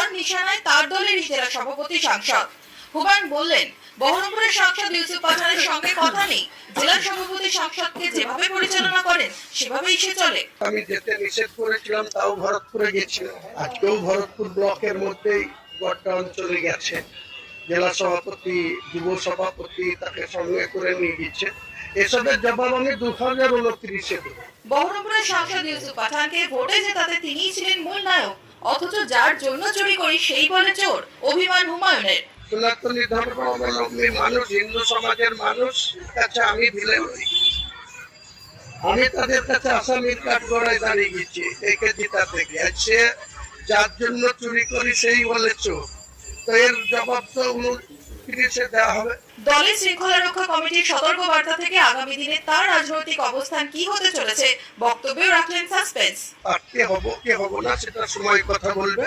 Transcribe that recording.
তার নিশানায় তার দলেরই জেলা সভাপতি সাংসদ। হুমায়ুন বললেন, বহরমপুরের সাংসদ ইউসুফ পাঠানের সঙ্গে কথা নেই, জেলা সভাপতি সাংসদকে যেভাবে পরিচালনা করেন সেভাবেই সে চলে। আমি যেতে নিষেধ করেছিলাম, তাও ভরতপুরে গেছিলাম। আজকেও ভরতপুর ব্লকের মধ্যেই গোটা অঞ্চলে গেছে, জেলা সভাপতি, যুব সভাপতি তাকে সঙ্গে করে নিয়ে গেছে। এসবের জবাব আমি 2029-এ দেব। বহরমপুরের সাংসদ ইউসুফ পাঠানকে ভোটে জেতাতে তিনিই ছিলেন মূল নায়ক, অথচ যার জন্য চুরি করি সেই বলে চোর, অভিমান হুমায়ুনের। সনাতনী ধর্মাবলম্বী মানুষ, হিন্দু সমাজের মানুষ কাছে আমি ভিলে হই। আমি তাদের কাছে আসামির কাঠ গড়ায় দাঁড়িয়ে গেছি একে জিতাতে গিয়ে। সে যার জন্য চুরি করি সেই বলে চোর, তো এর জবাব তো 29-এ দেওয়া হবে। দলের শৃঙ্খলা রক্ষা কমিটির সতর্ক বার্তা থেকে আগামী দিনে তার রাজনৈতিক অবস্থান কি হতে চলেছে বক্তব্যেও রাখলেন সাসপেন্স। আর কে হব কে হব না সেটা সময় কথা বলবে।